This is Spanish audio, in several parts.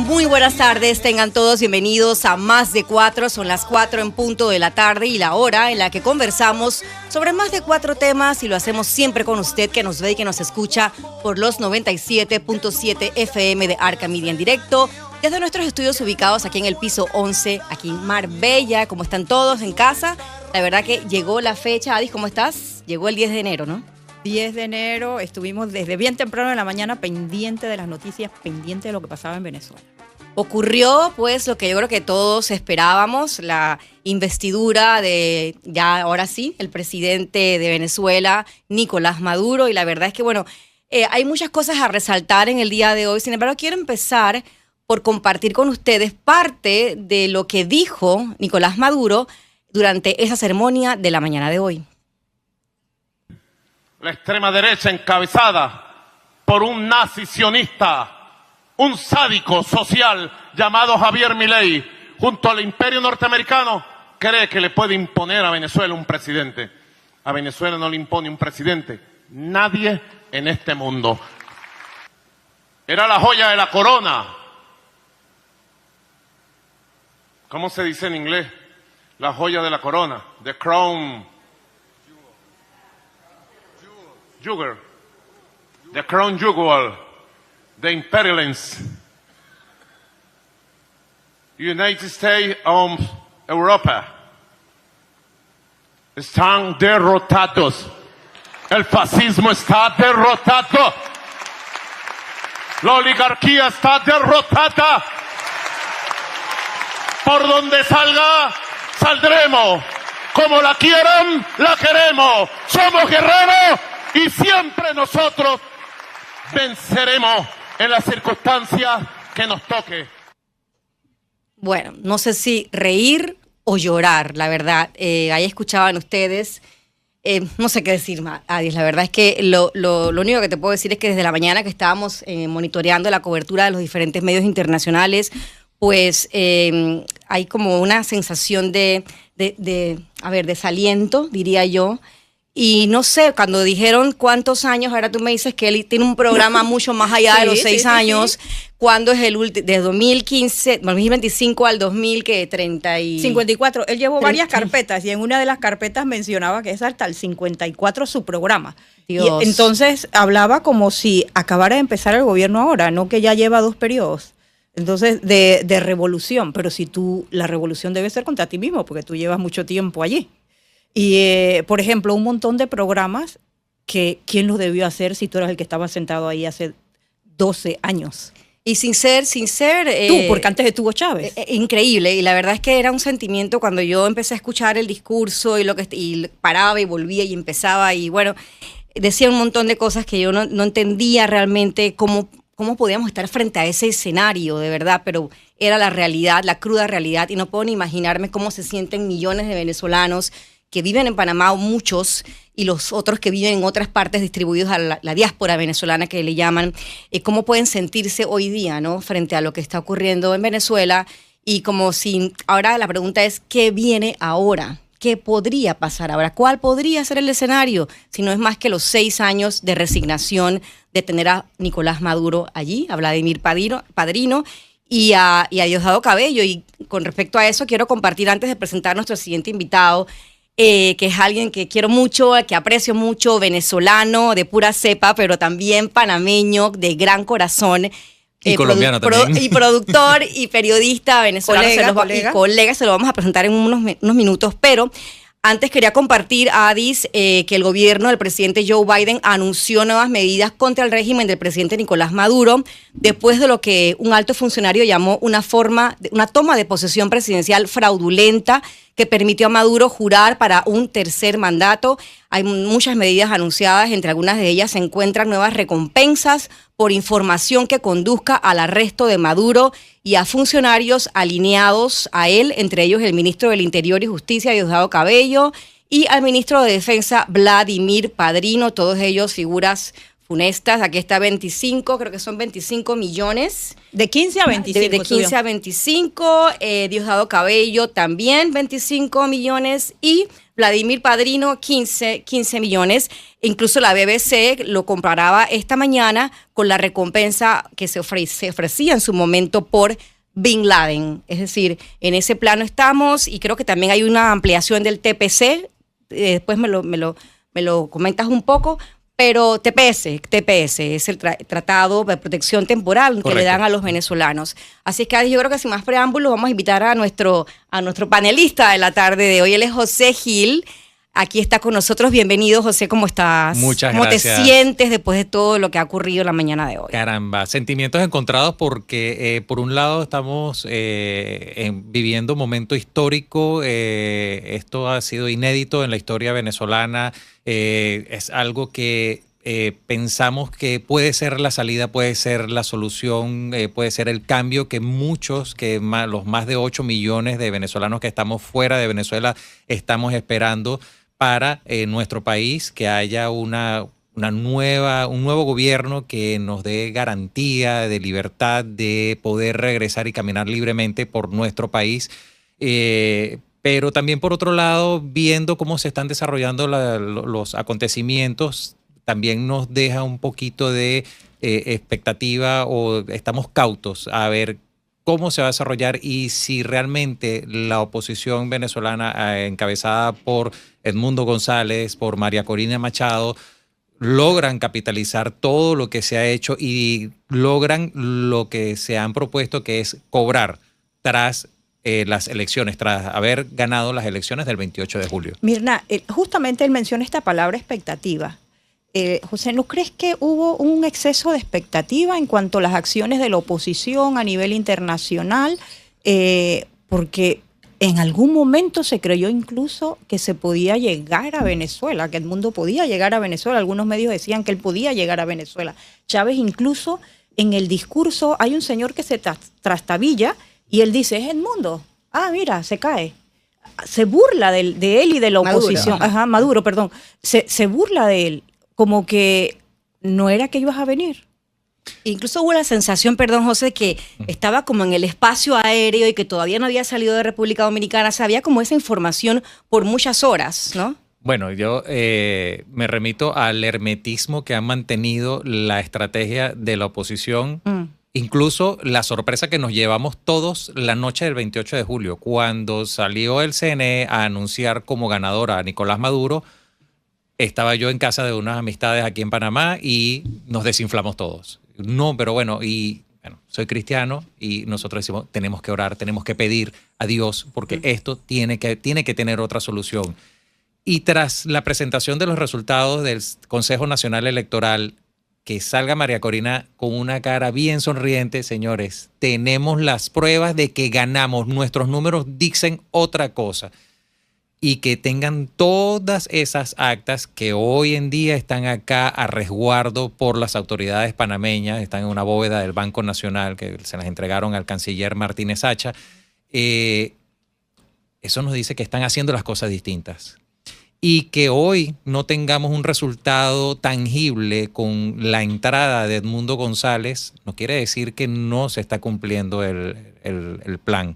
Muy buenas tardes, tengan todos bienvenidos a Más de Cuatro. Son las 4 en punto de la tarde y la hora en la que conversamos sobre más de 4 temas y lo hacemos siempre con usted que nos ve y que nos escucha por los 97.7 FM de Arca Media en directo desde nuestros estudios ubicados aquí en el piso 11, aquí en Marbella. ¿Cómo están todos en casa? La verdad que llegó la fecha. Adis, ¿cómo estás? Llegó el 10 de enero, ¿no? 10 de enero, estuvimos desde bien temprano en la mañana pendiente de las noticias, pendiente de lo que pasaba en Venezuela. Ocurrió, pues, lo que yo creo que todos esperábamos, la investidura de, ya ahora sí, el presidente de Venezuela, Nicolás Maduro, y la verdad es que, bueno, hay muchas cosas a resaltar en el día de hoy. Sin embargo, quiero empezar por compartir con ustedes parte de lo que dijo Nicolás Maduro durante esa ceremonia de la mañana de hoy. La extrema derecha encabezada por un nazi sionista, un sádico social llamado Javier Milei, junto al imperio norteamericano, cree que le puede imponer a Venezuela un presidente. A Venezuela no le impone un presidente nadie en este mundo. Era la joya de la corona. ¿Cómo se dice en inglés? La joya de la corona, the crown jewel, the crown jewel, the imperialist, United States of Europa están derrotados. El fascismo está derrotado. La oligarquía está derrotada. Por donde salga, saldremos. Como la quieran, la queremos. Somos guerreros y siempre nosotros venceremos en las circunstancias que nos toque. Bueno, no sé si reír o llorar, la verdad. Ahí escuchaban ustedes, no sé qué decir más, Adis. La verdad es que lo único que te puedo decir es que desde la mañana que estábamos monitoreando la cobertura de los diferentes medios internacionales, pues hay como una sensación de desaliento, diría yo. Y no sé, cuando dijeron cuántos años, ahora tú me dices que él tiene un programa mucho más allá de los 6 años. Sí. ¿Cuándo es el último? De 2025 al 54. Él llevó varias carpetas y en una de las carpetas mencionaba que es hasta el 54 su programa. Dios. Y entonces hablaba como si acabara de empezar el gobierno ahora, no que ya lleva 2 periodos. Entonces, de revolución. Pero si la revolución debe ser contra ti mismo, porque tú llevas mucho tiempo allí. Y, por ejemplo, un montón de programas que ¿quién los debió hacer si tú eras el que estaba sentado ahí hace 12 años? Y sin ser tú, porque antes estuvo Chávez. Increíble. Y la verdad es que era un sentimiento cuando yo empecé a escuchar el discurso y paraba y volvía y empezaba. Y bueno, decía un montón de cosas que yo no entendía realmente cómo podíamos estar frente a ese escenario, de verdad, pero era la realidad, la cruda realidad. Y no puedo ni imaginarme cómo se sienten millones de venezolanos que viven en Panamá, muchos, y los otros que viven en otras partes distribuidos a la diáspora venezolana que le llaman, cómo pueden sentirse hoy día, ¿no?, frente a lo que está ocurriendo en Venezuela. Y como si, ahora la pregunta es, ¿qué viene ahora? ¿Qué podría pasar ahora? ¿Cuál podría ser el escenario? Si no es más que los 6 años de resignación de tener a Nicolás Maduro allí, a Vladimir Padrino y a Diosdado Cabello. Y con respecto a eso, quiero compartir antes de presentar a nuestro siguiente invitado, que es alguien que quiero mucho, que aprecio mucho, venezolano de pura cepa, pero también panameño de gran corazón. Y colombiano también. Y productor y periodista venezolano. Colega, se lo vamos a presentar en unos minutos, pero antes quería compartir, Adis, que el gobierno del presidente Joe Biden anunció nuevas medidas contra el régimen del presidente Nicolás Maduro, después de lo que un alto funcionario llamó una toma de posesión presidencial fraudulenta que permitió a Maduro jurar para un tercer mandato. Hay muchas medidas anunciadas, entre algunas de ellas se encuentran nuevas recompensas por información que conduzca al arresto de Maduro y a funcionarios alineados a él, entre ellos el ministro del Interior y Justicia, Diosdado Cabello, y al ministro de Defensa, Vladimir Padrino, todos ellos figuras funestas. Aquí está 25, creo que son 25 millones. De 15 a 25. De 15 a 25. Diosdado Cabello también 25 millones. Y Vladimir Padrino 15 millones. Incluso la BBC lo comparaba esta mañana con la recompensa que se ofrecía en su momento por Bin Laden. Es decir, en ese plano estamos, y creo que también hay una ampliación del TPC. Después me lo comentas un poco. Pero TPS es el Tratado de Protección Temporal. Correcto. Que le dan a los venezolanos. Así que yo creo que sin más preámbulos vamos a invitar a nuestro panelista de la tarde de hoy. Él es José Gil. Aquí está con nosotros. Bienvenido, José. ¿Cómo estás? Muchas gracias. ¿Cómo te sientes después de todo lo que ha ocurrido la mañana de hoy? Caramba, sentimientos encontrados porque por un lado estamos viviendo un momento histórico. Esto ha sido inédito en la historia venezolana. Es algo que pensamos que puede ser la salida, puede ser la solución, puede ser el cambio que muchos, los más de 8 millones de venezolanos que estamos fuera de Venezuela estamos esperando para nuestro país, que haya un nuevo gobierno que nos dé garantía de libertad, de poder regresar y caminar libremente por nuestro país. Pero también, por otro lado, viendo cómo se están desarrollando los acontecimientos, también nos deja un poquito de expectativa, o estamos cautos a ver cómo se va a desarrollar y si realmente la oposición venezolana encabezada por Edmundo González, por María Corina Machado, logran capitalizar todo lo que se ha hecho y logran lo que se han propuesto, que es cobrar tras las elecciones, tras haber ganado las elecciones del 28 de julio. Mirna, justamente él menciona esta palabra expectativa. José, ¿no crees que hubo un exceso de expectativa en cuanto a las acciones de la oposición a nivel internacional? Porque en algún momento se creyó incluso que se podía llegar a Venezuela, que el mundo podía llegar a Venezuela. Algunos medios decían que él podía llegar a Venezuela. Chávez, incluso en el discurso, hay un señor que se trastabilla y él dice, es Edmundo. Ah, mira, se cae. Se burla de él y de la oposición. Maduro, perdón. Se burla de él. Como que no era que ibas a venir. Incluso hubo la sensación, perdón, José, que estaba como en el espacio aéreo y que todavía no había salido de República Dominicana. O sea, había como esa información por muchas horas, ¿no? Bueno, yo me remito al hermetismo que ha mantenido la estrategia de la oposición. Incluso la sorpresa que nos llevamos todos la noche del 28 de julio, cuando salió el CNE a anunciar como ganadora a Nicolás Maduro. Estaba yo en casa de unas amistades aquí en Panamá y nos desinflamos todos. No, pero bueno, soy cristiano y nosotros decimos, tenemos que orar, tenemos que pedir a Dios porque esto tiene que tener otra solución. Y tras la presentación de los resultados del Consejo Nacional Electoral, que salga María Corina con una cara bien sonriente, señores, tenemos las pruebas de que ganamos, nuestros números dicen otra cosa. Y que tengan todas esas actas que hoy en día están acá a resguardo por las autoridades panameñas, están en una bóveda del Banco Nacional que se las entregaron al canciller Martínez Sacha. Eso nos dice que están haciendo las cosas distintas. Y que hoy no tengamos un resultado tangible con la entrada de Edmundo González no quiere decir que no se está cumpliendo el plan.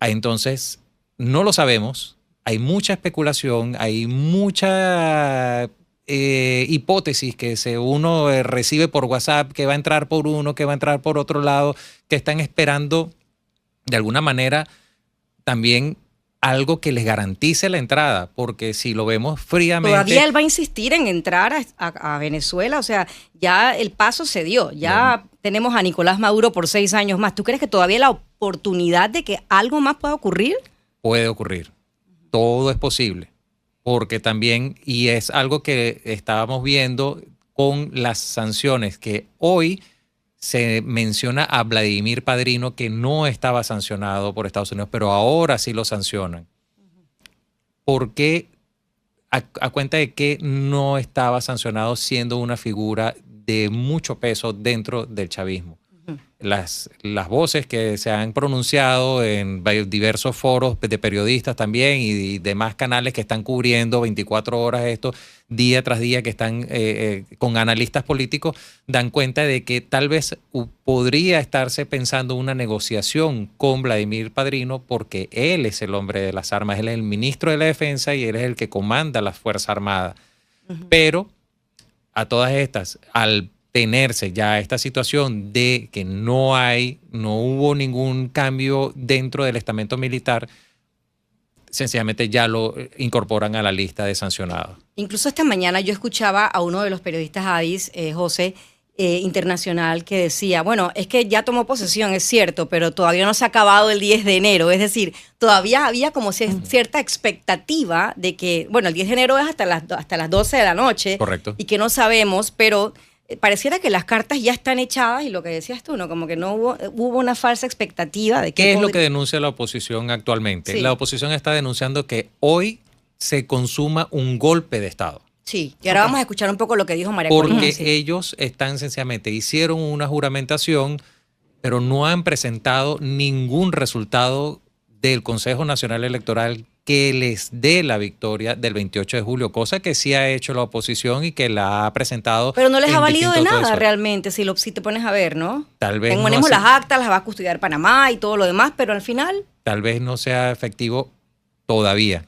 Entonces, no lo sabemos. Hay mucha especulación, hay mucha hipótesis que uno recibe por WhatsApp, que va a entrar por uno, que va a entrar por otro lado, que están esperando de alguna manera también algo que les garantice la entrada, porque si lo vemos fríamente... Todavía él va a insistir en entrar a Venezuela, o sea, ya el paso se dio, ya tenemos a Nicolás Maduro por 6 años más. ¿Tú crees que todavía hay la oportunidad de que algo más pueda ocurrir? Puede ocurrir. Todo es posible, porque también, y es algo que estábamos viendo con las sanciones, que hoy se menciona a Vladimir Padrino, que no estaba sancionado por Estados Unidos, pero ahora sí lo sancionan. ¿Por qué? A cuenta de que no estaba sancionado siendo una figura de mucho peso dentro del chavismo. las voces que se han pronunciado en diversos foros de periodistas también y demás canales que están cubriendo 24 horas esto, día tras día, que están con analistas políticos, dan cuenta de que tal vez podría estarse pensando una negociación con Vladimir Padrino, porque él es el hombre de las armas, él es el ministro de la Defensa y él es el que comanda las Fuerzas Armadas. Pero a todas estas, al tenerse ya esta situación de que no hubo ningún cambio dentro del estamento militar, sencillamente ya lo incorporan a la lista de sancionados. Incluso esta mañana yo escuchaba a uno de los periodistas ADIS, José, internacional, que decía, bueno, es que ya tomó posesión, es cierto, pero todavía no se ha acabado el 10 de enero. Es decir, todavía había como cierta expectativa de que, bueno, el 10 de enero es hasta las 12 de la noche. Correcto. Y que no sabemos, pero pareciera que las cartas ya están echadas y lo que decías tú, ¿no? Como que no hubo una falsa expectativa de que... ¿Qué es lo que denuncia la oposición actualmente? Sí. La oposición está denunciando que hoy se consuma un golpe de Estado. Sí, y ahora vamos a escuchar un poco lo que dijo María Corina. Porque ellos están sencillamente, hicieron una juramentación, pero no han presentado ningún resultado del Consejo Nacional Electoral que les dé la victoria del 28 de julio, cosa que sí ha hecho la oposición y que la ha presentado. Pero no les ha valido de nada realmente, si te pones a ver, ¿no? Tal vez tenemos las actas, las va a custodiar Panamá y todo lo demás, pero al final... Tal vez no sea efectivo todavía.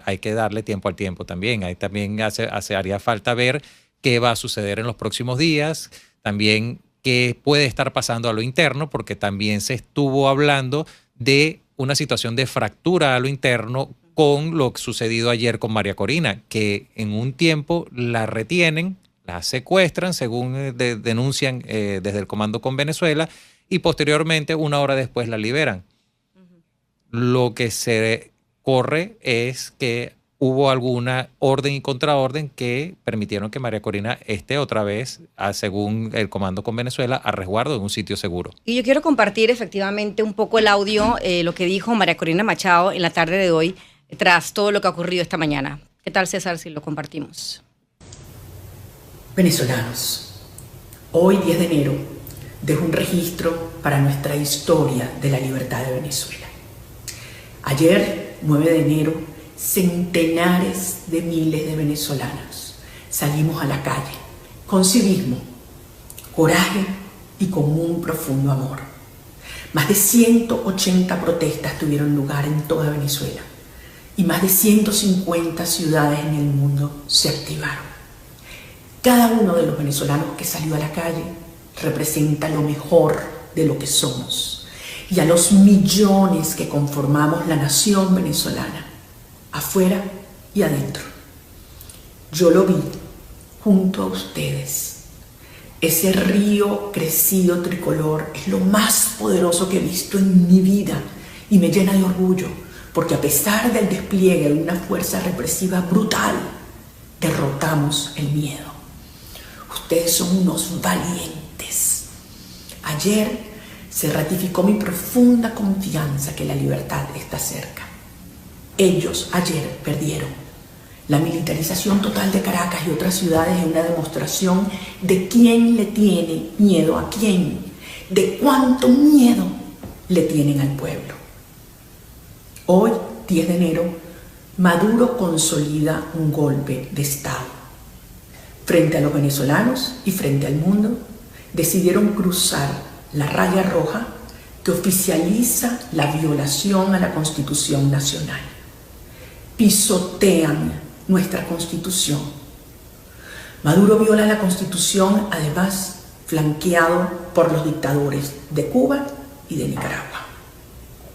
Hay que darle tiempo al tiempo también. Ahí también haría falta ver qué va a suceder en los próximos días, también qué puede estar pasando a lo interno, porque también se estuvo hablando de una situación de fractura a lo interno con lo sucedido ayer con María Corina, que en un tiempo la retienen, la secuestran, según denuncian desde el Comando con Venezuela, y posteriormente, una hora después, la liberan. Lo que se corre es que hubo alguna orden y contraorden que permitieron que María Corina esté otra vez, según el Comando con Venezuela, a resguardo en un sitio seguro. Y yo quiero compartir efectivamente un poco el audio, lo que dijo María Corina Machado en la tarde de hoy, tras todo lo que ha ocurrido esta mañana. ¿Qué tal, César, si lo compartimos? Venezolanos, hoy 10 de enero dejo un registro para nuestra historia de la libertad de Venezuela. Ayer, 9 de enero, centenares de miles de venezolanos salimos a la calle con civismo, coraje y con un profundo amor. Más de 180 protestas tuvieron lugar en toda Venezuela y más de 150 ciudades en el mundo se activaron. Cada uno de los venezolanos que salió a la calle representa lo mejor de lo que somos y a los millones que conformamos la nación venezolana, afuera y adentro. Yo lo vi junto a ustedes. Ese río crecido tricolor es lo más poderoso que he visto en mi vida y me llena de orgullo, porque a pesar del despliegue de una fuerza represiva brutal, derrotamos el miedo. Ustedes son unos valientes. Ayer se ratificó mi profunda confianza que la libertad está cerca. Ellos ayer perdieron. La militarización total de Caracas y otras ciudades es una demostración de quién le tiene miedo a quién, de cuánto miedo le tienen al pueblo. Hoy, 10 de enero, Maduro consolida un golpe de Estado. Frente a los venezolanos y frente al mundo, decidieron cruzar la raya roja que oficializa la violación a la Constitución Nacional. Pisotean nuestra Constitución. Maduro viola la Constitución, además flanqueado por los dictadores de Cuba y de Nicaragua.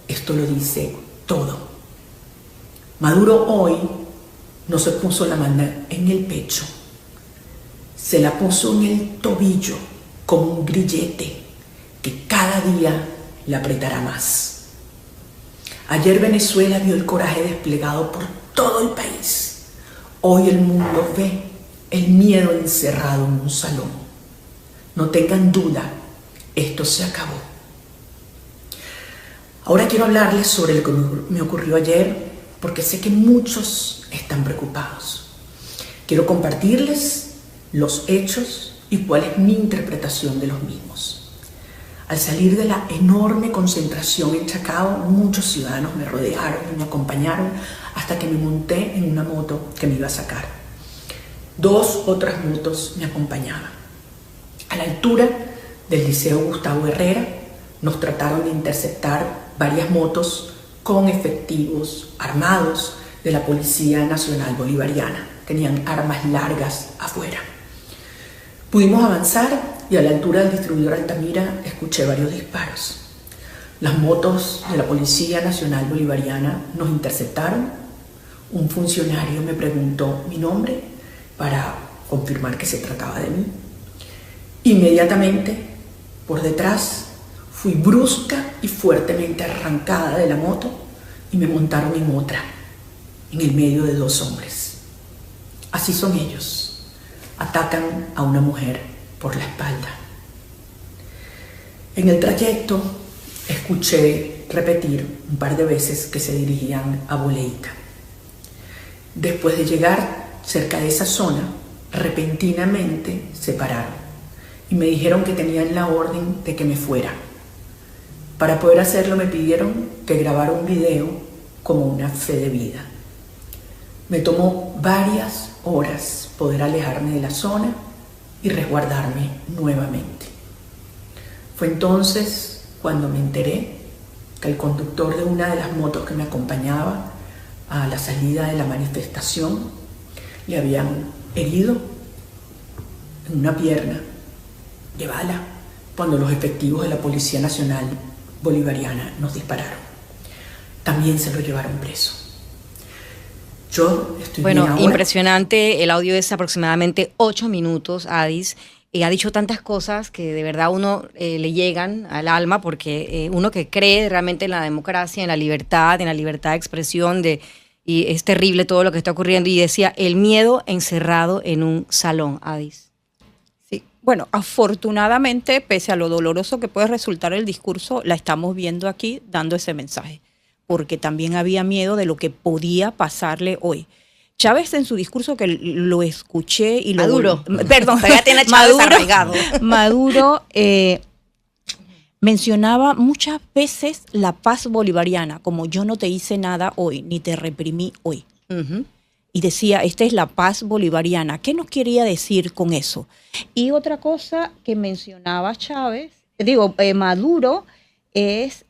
Esto lo dice todo. Maduro hoy no se puso la mano en el pecho, se la puso en el tobillo como un grillete que cada día le apretará más. Ayer Venezuela vio el coraje desplegado por todo el país. Hoy el mundo ve el miedo encerrado en un salón. No tengan duda, esto se acabó. Ahora quiero hablarles sobre lo que me ocurrió ayer, porque sé que muchos están preocupados. Quiero compartirles los hechos y cuál es mi interpretación de los mismos. Al salir de la enorme concentración en Chacao, muchos ciudadanos me rodearon y me acompañaron hasta que me monté en una moto que me iba a sacar. 2 otras motos me acompañaban. A la altura del Liceo Gustavo Herrera nos trataron de interceptar varias motos con efectivos armados de la Policía Nacional Bolivariana. Tenían armas largas afuera. Pudimos avanzar y a la altura del distribuidor Altamira escuché varios disparos. Las motos de la Policía Nacional Bolivariana nos interceptaron. Un funcionario me preguntó mi nombre para confirmar que se trataba de mí. Inmediatamente, por detrás, fui brusca y fuertemente arrancada de la moto y me montaron en otra, en el medio de 2 hombres. Así son ellos. Atacan a una mujer por la espalda. En el trayecto escuché repetir un par de veces que se dirigían a Boleica. Después de llegar cerca de esa zona, repentinamente se pararon y me dijeron que tenían la orden de que me fuera. Para poder hacerlo me pidieron que grabara un video como una fe de vida. Me tomó varias horas poder alejarme de la zona y resguardarme nuevamente. Fue entonces cuando me enteré que el conductor de una de las motos que me acompañaba a la salida de la manifestación le habían herido en una pierna de bala cuando los efectivos de la Policía Nacional Bolivariana nos dispararon. También se lo llevaron preso. Yo estoy bien ahora. Impresionante. El audio es aproximadamente 8 minutos, Adis. Ha dicho tantas cosas que de verdad uno le llegan al alma, porque uno que cree realmente en la democracia, en la libertad de expresión, y es terrible todo lo que está ocurriendo. Y decía, el miedo encerrado en un salón, Adis. Sí, bueno, afortunadamente, pese a lo doloroso que puede resultar el discurso, la estamos viendo aquí dando ese mensaje, porque también había miedo de lo que podía pasarle hoy. Chávez en su discurso, que lo escuché y lo... Maduro. Perdón, tiene a Chávez arraigado. Maduro mencionaba muchas veces la paz bolivariana, como yo no te hice nada hoy, ni te reprimí hoy. Uh-huh. Y decía, esta es la paz bolivariana. ¿Qué nos quería decir con eso? Y otra cosa que mencionaba Chávez, Maduro, es...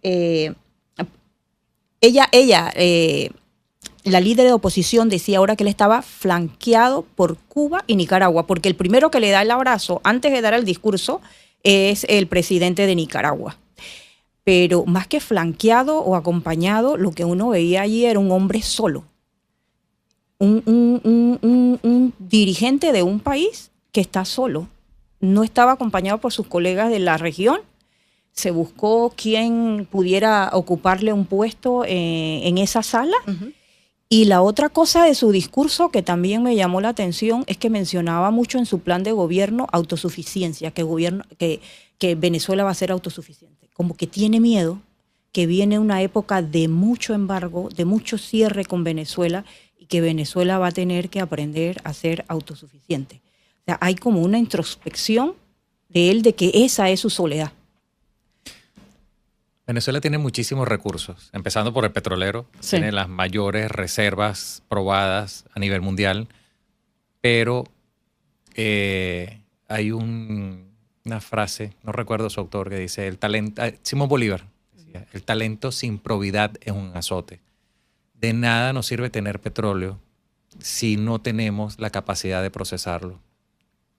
la líder de oposición decía ahora que él estaba flanqueado por Cuba y Nicaragua, porque el primero que le da el abrazo antes de dar el discurso es el presidente de Nicaragua. Pero más que flanqueado o acompañado, lo que uno veía allí era un hombre solo. Un dirigente de un país que está solo. No estaba acompañado por sus colegas de la región. Se buscó quien pudiera ocuparle un puesto en esa sala. Uh-huh. Y la otra cosa de su discurso que también me llamó la atención es que mencionaba mucho en su plan de gobierno autosuficiencia, que Venezuela va a ser autosuficiente. Como que tiene miedo que viene una época de mucho embargo, de mucho cierre con Venezuela, y que Venezuela va a tener que aprender a ser autosuficiente. O sea, hay como una introspección de él de que esa es su soledad. Venezuela tiene muchísimos recursos, empezando por el petrolero. Sí. Tiene las mayores reservas probadas a nivel mundial, pero hay una frase, no recuerdo su autor, que dice, Simón Bolívar, decía, el talento sin probidad es un azote. De nada nos sirve tener petróleo si no tenemos la capacidad de procesarlo.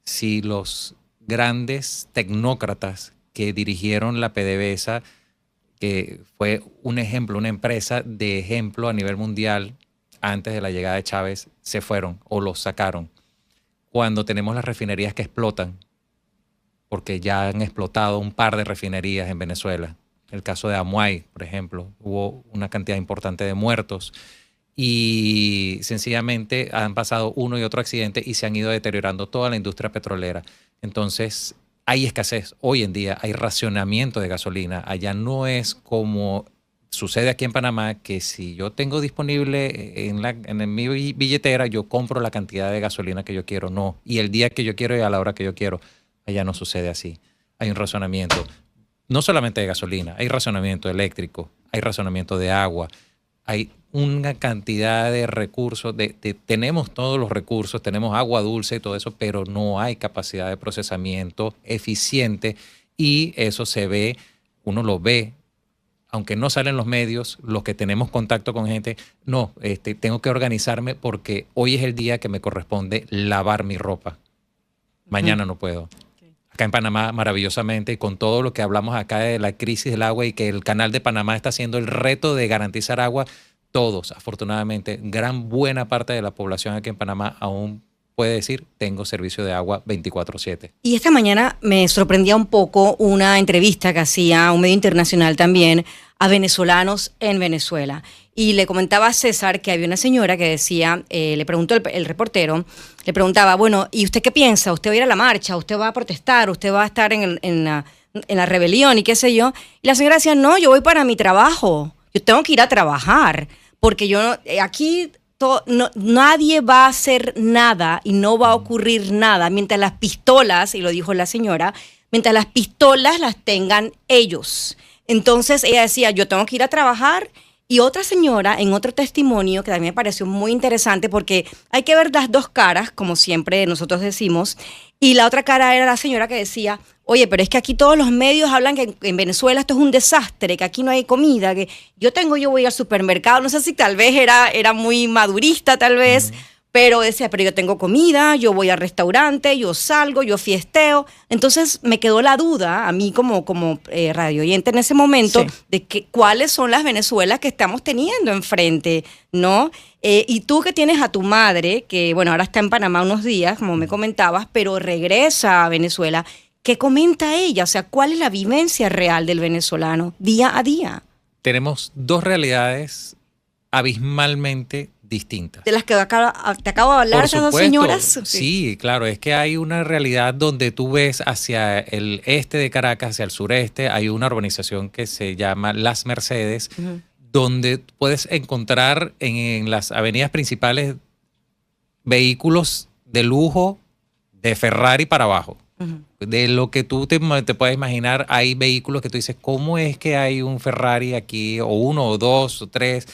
Si los grandes tecnócratas que dirigieron la PDVSA, que fue un ejemplo, una empresa de ejemplo a nivel mundial antes de la llegada de Chávez, se fueron o los sacaron. Cuando tenemos las refinerías que explotan, porque ya han explotado un par de refinerías en Venezuela. El caso de Amuay, por ejemplo, hubo una cantidad importante de muertos y sencillamente han pasado uno y otro accidente y se han ido deteriorando toda la industria petrolera. Entonces, hay escasez. Hoy en día hay racionamiento de gasolina. Allá no es como sucede aquí en Panamá, que si yo tengo disponible en mi billetera, yo compro la cantidad de gasolina que yo quiero. No. Y el día que yo quiero y a la hora que yo quiero. Allá no sucede así. Hay un razonamiento, no solamente de gasolina, hay razonamiento eléctrico, hay razonamiento de agua, hay una cantidad de recursos, tenemos todos los recursos, tenemos agua dulce y todo eso, pero no hay capacidad de procesamiento eficiente y eso se ve, uno lo ve, aunque no salen los medios, los que tenemos contacto con gente, no, tengo que organizarme porque hoy es el día que me corresponde lavar mi ropa. Mañana no puedo. Acá en Panamá, maravillosamente, y con todo lo que hablamos acá de la crisis del agua y que el Canal de Panamá está haciendo el reto de garantizar agua, todos, afortunadamente, buena parte de la población aquí en Panamá aún puede decir, tengo servicio de agua 24/7. Y esta mañana me sorprendía un poco una entrevista que hacía un medio internacional también a venezolanos en Venezuela. Y le comentaba a César que había una señora que decía, le preguntó el reportero, le preguntaba, bueno, ¿y usted qué piensa? ¿Usted va a ir a la marcha? ¿Usted va a protestar? ¿Usted va a estar en la rebelión y qué sé yo? Y la señora decía, no, yo voy para mi trabajo. Yo tengo que ir a trabajar porque yo aquí... nadie va a hacer nada y no va a ocurrir nada mientras las pistolas, y lo dijo la señora, mientras las pistolas las tengan ellos. Entonces ella decía, yo tengo que ir a trabajar. Y otra señora, en otro testimonio, que también me pareció muy interesante, porque hay que ver las dos caras, como siempre nosotros decimos, y la otra cara era la señora que decía, oye, pero es que aquí todos los medios hablan que en Venezuela esto es un desastre, que aquí no hay comida, que yo voy al supermercado, no sé si tal vez era muy madurista tal vez, pero decía, pero yo tengo comida, yo voy al restaurante, yo salgo, yo fiesteo. Entonces me quedó la duda, a mí como radio oyente en ese momento, sí, de cuáles son las Venezuelas que estamos teniendo enfrente, ¿no? Y tú que tienes a tu madre, que bueno, ahora está en Panamá unos días, como me comentabas, pero regresa a Venezuela, ¿qué comenta ella? O sea, ¿cuál es la vivencia real del venezolano día a día? Tenemos dos realidades abismalmente distintas. De las que te acabo de hablar, esas dos señoras. Sí, claro, es que hay una realidad donde tú ves hacia el este de Caracas, hacia el sureste, hay una urbanización que se llama Las Mercedes, donde puedes encontrar en las avenidas principales vehículos de lujo de Ferrari para abajo. De lo que tú te puedes imaginar, hay vehículos que tú dices, ¿cómo es que hay un Ferrari aquí, o uno, o dos, o tres?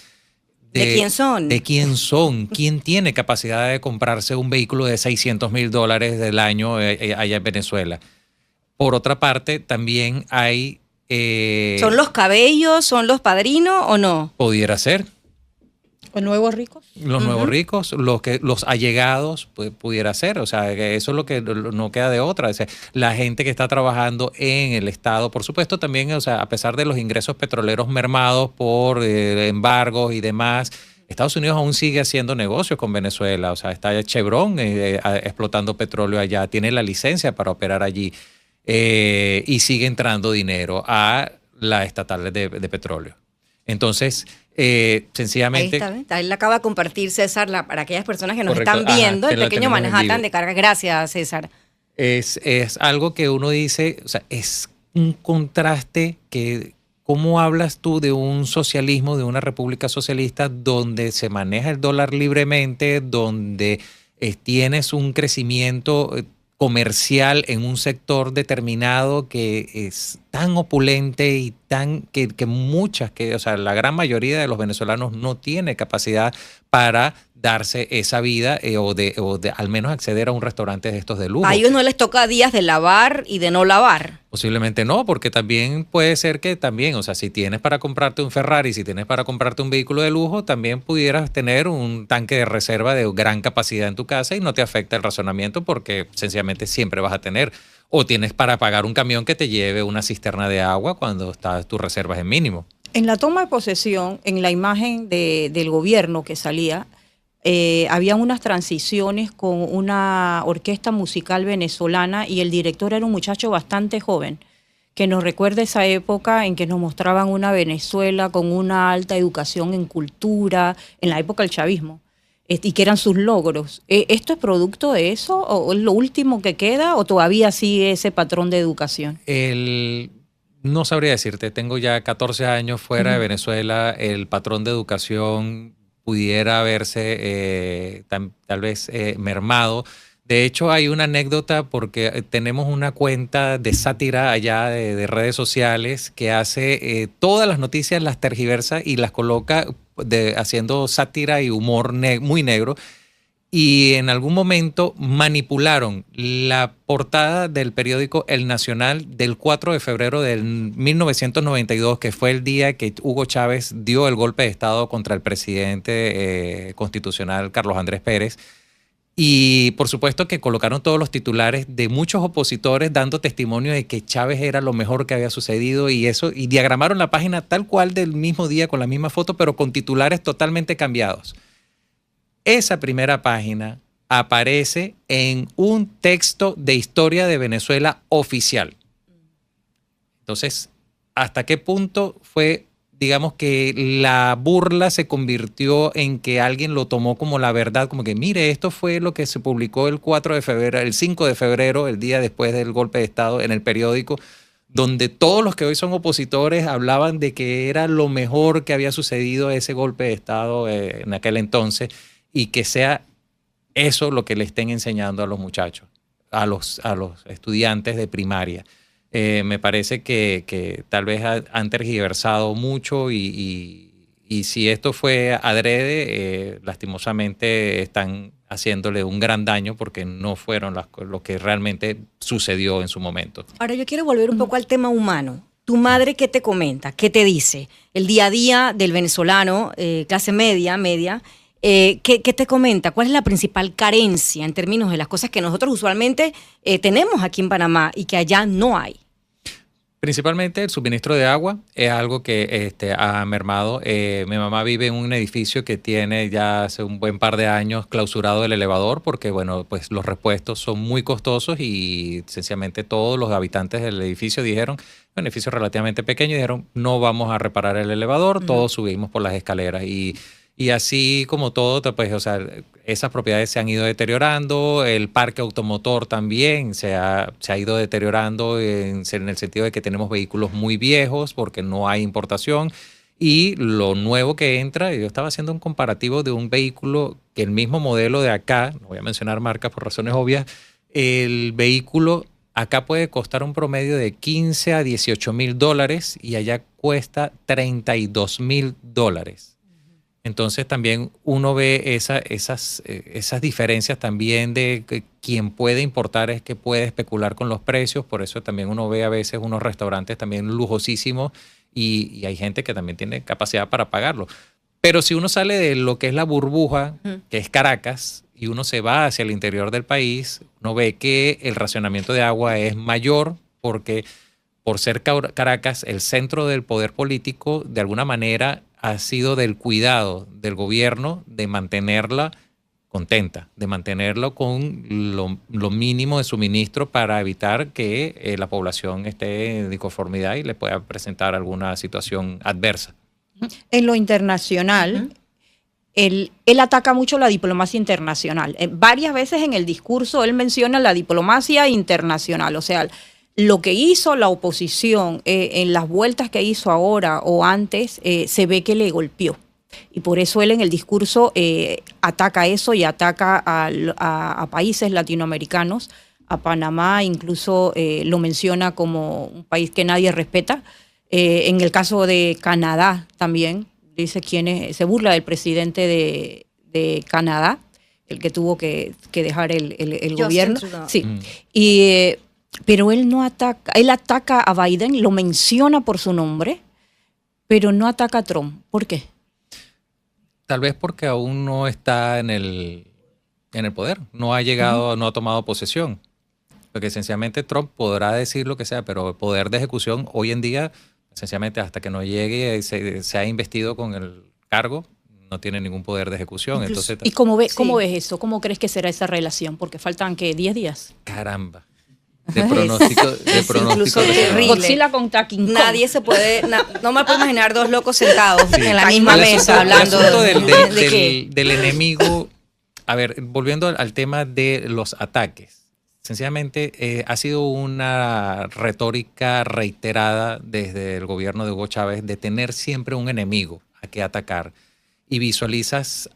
¿De quién son? ¿De quién son? ¿Quién tiene capacidad de comprarse un vehículo de $600,000 del año allá en Venezuela? Por otra parte, también hay... ¿Son los cabellos? ¿Son los padrinos o no? Pudiera ser. ¿Los nuevos ricos? Los nuevos ricos, los allegados, pudiera ser. O sea, que eso es lo que no queda de otra. O sea, la gente que está trabajando en el Estado, por supuesto, también, o sea, a pesar de los ingresos petroleros mermados por embargos y demás, Estados Unidos aún sigue haciendo negocios con Venezuela. O sea, está Chevron explotando petróleo allá, tiene la licencia para operar allí y sigue entrando dinero a la estatal de petróleo. Entonces, sencillamente... Ahí está, ahí la acaba de compartir César para aquellas personas que nos están viendo, el pequeño Manhattan de carga. Gracias, César. Es algo que uno dice, o sea, es un contraste que... ¿Cómo hablas tú de un socialismo, de una república socialista donde se maneja el dólar libremente, donde tienes un crecimiento comercial en un sector determinado que es tan opulente y tan que o sea, la gran mayoría de los venezolanos no tiene capacidad para darse esa vida o de al menos acceder a un restaurante de estos de lujo? A ellos no les toca días de lavar y de no lavar. Posiblemente no, porque también puede ser que también, o sea, si tienes para comprarte un Ferrari, si tienes para comprarte un vehículo de lujo, también pudieras tener un tanque de reserva de gran capacidad en tu casa y no te afecta el razonamiento porque sencillamente siempre vas a tener. O tienes para pagar un camión que te lleve una cisterna de agua cuando tus reservas en mínimo. En la toma de posesión, en la imagen del gobierno que salía, había unas transiciones con una orquesta musical venezolana y el director era un muchacho bastante joven, que nos recuerda esa época en que nos mostraban una Venezuela con una alta educación en cultura, en la época del chavismo, y que eran sus logros. ¿Esto es producto de eso o es lo último que queda o todavía sigue ese patrón de educación? No sabría decirte, tengo ya 14 años fuera de Venezuela, el patrón de educación pudiera verse tal vez mermado De hecho, hay una anécdota porque tenemos una cuenta de sátira allá de redes sociales que hace todas las noticias, las tergiversa y las coloca haciendo sátira y humor muy negro. Y en algún momento manipularon la portada del periódico El Nacional del 4 de febrero del 1992, que fue el día que Hugo Chávez dio el golpe de Estado contra el presidente constitucional Carlos Andrés Pérez. Y por supuesto que colocaron todos los titulares de muchos opositores dando testimonio de que Chávez era lo mejor que había sucedido y eso, y diagramaron la página tal cual del mismo día con la misma foto, pero con titulares totalmente cambiados. Esa primera página aparece en un texto de historia de Venezuela oficial. Entonces, ¿hasta qué punto fue, digamos, que la burla se convirtió en que alguien lo tomó como la verdad? Como que, mire, esto fue lo que se publicó el 4 de febrero, el 5 de febrero, el día después del golpe de Estado, en el periódico, donde todos los que hoy son opositores hablaban de que era lo mejor que había sucedido ese golpe de Estado en aquel entonces. Y que sea eso lo que le estén enseñando a los muchachos, a los estudiantes de primaria. Me parece que tal vez han tergiversado mucho y si esto fue adrede, lastimosamente están haciéndole un gran daño porque no fueron lo que realmente sucedió en su momento. Ahora yo quiero volver un poco al tema humano. ¿Tu madre qué te comenta? ¿Qué te dice? El día a día del venezolano, clase media, ¿qué te comenta? ¿Cuál es la principal carencia en términos de las cosas que nosotros usualmente tenemos aquí en Panamá y que allá no hay? Principalmente el suministro de agua es algo que ha mermado. Mi mamá vive en un edificio que tiene ya hace un buen par de años clausurado el elevador porque, bueno, pues los repuestos son muy costosos y sencillamente todos los habitantes del edificio dijeron, un edificio relativamente pequeño, dijeron no vamos a reparar el elevador, todos subimos por las escaleras y así como todo, pues, o sea, esas propiedades se han ido deteriorando, el parque automotor también se ha ido deteriorando en el sentido de que tenemos vehículos muy viejos porque no hay importación y lo nuevo que entra, yo estaba haciendo un comparativo de un vehículo que el mismo modelo de acá, no voy a mencionar marcas por razones obvias, el vehículo acá puede costar un promedio de 15 a 18 mil dólares y allá cuesta 32 mil dólares. Entonces también uno ve esas diferencias también de que quien puede importar es que puede especular con los precios, por eso también uno ve a veces unos restaurantes también lujosísimos y hay gente que también tiene capacidad para pagarlo. Pero si uno sale de lo que es la burbuja, que es Caracas, y uno se va hacia el interior del país, uno ve que el racionamiento de agua es mayor porque por ser Caracas el centro del poder político, de alguna manera ha sido del cuidado del gobierno de mantenerla contenta, de mantenerlo con lo mínimo de suministro para evitar que la población esté en disconformidad y le pueda presentar alguna situación adversa. En lo internacional, él ataca mucho la diplomacia internacional. Varias veces en el discurso él menciona la diplomacia internacional, o sea, lo que hizo la oposición en las vueltas que hizo ahora o antes, se ve que le golpeó. Y por eso él en el discurso ataca eso y ataca a países latinoamericanos, a Panamá, incluso lo menciona como un país que nadie respeta. En el caso de Canadá también, dice se burla del presidente de Canadá, el que tuvo que dejar el gobierno. Sí. Pero él no ataca, él ataca a Biden, lo menciona por su nombre, pero no ataca a Trump. ¿Por qué? Tal vez porque aún no está en el poder, no ha llegado, no ha tomado posesión. Porque esencialmente Trump podrá decir lo que sea, pero el poder de ejecución hoy en día, esencialmente hasta que no llegue y se ha investido con el cargo, no tiene ningún poder de ejecución. Entonces, ¿y cómo ves eso? ¿Cómo crees que será esa relación? Porque faltan, ¿qué? 10 días. Caramba. De pronóstico terrible. Godzilla contra King Kong. Nadie se puede, no me puedo imaginar dos locos sentados en la misma mesa hablando del enemigo. A ver, volviendo al tema de los ataques. Sencillamente ha sido una retórica reiterada desde el gobierno de Hugo Chávez de tener siempre un enemigo a que atacar. Y visualizas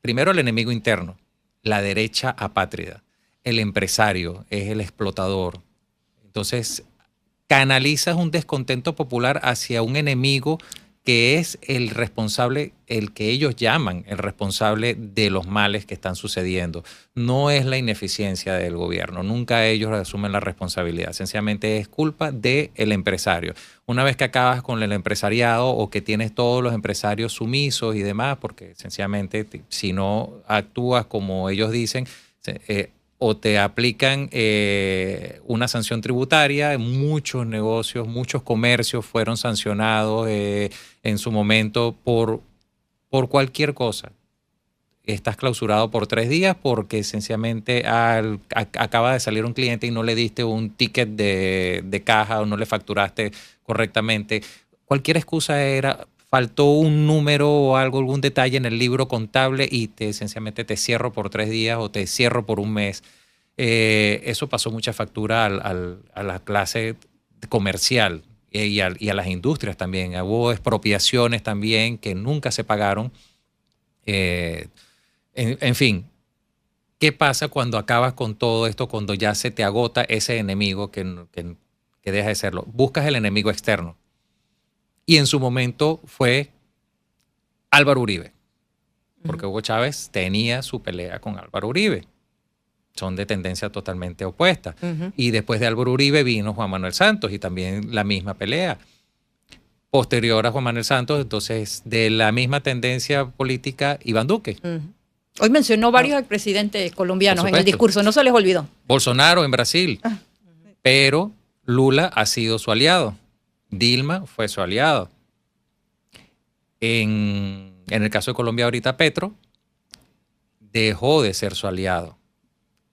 primero al enemigo interno, la derecha apátrida. el empresario, es el explotador. Entonces, canalizas un descontento popular hacia un enemigo que es el responsable, el que ellos llaman el responsable de los males que están sucediendo. No es la ineficiencia del gobierno, nunca ellos asumen la responsabilidad, sencillamente es culpa del empresario. Una vez que acabas con el empresariado o que tienes todos los empresarios sumisos y demás, porque sencillamente si no actúas como ellos dicen, o te aplican una sanción tributaria. Muchos negocios, muchos comercios fueron sancionados en su momento por cualquier cosa. Estás clausurado por 3 días porque sencillamente acaba de salir un cliente y no le diste un ticket de caja o no le facturaste correctamente. Cualquier excusa era... faltó un número o algo, algún detalle en el libro contable y sencillamente te cierro por 3 días o te cierro por un mes. Eso pasó mucha factura a la clase comercial y a las industrias también. Hubo expropiaciones también que nunca se pagaron. En fin, ¿qué pasa cuando acabas con todo esto, cuando ya se te agota ese enemigo que deja de serlo? Buscas el enemigo externo. Y en su momento fue Álvaro Uribe, porque Hugo Chávez tenía su pelea con Álvaro Uribe. Son de tendencia totalmente opuesta. Y después de Álvaro Uribe vino Juan Manuel Santos y también la misma pelea. Posterior a Juan Manuel Santos, entonces, de la misma tendencia política, Iván Duque. Hoy mencionó varios expresidentes colombianos en el discurso, no se les olvidó. Bolsonaro en Brasil, pero Lula ha sido su aliado. Dilma fue su aliado. En el caso de Colombia ahorita, Petro dejó de ser su aliado.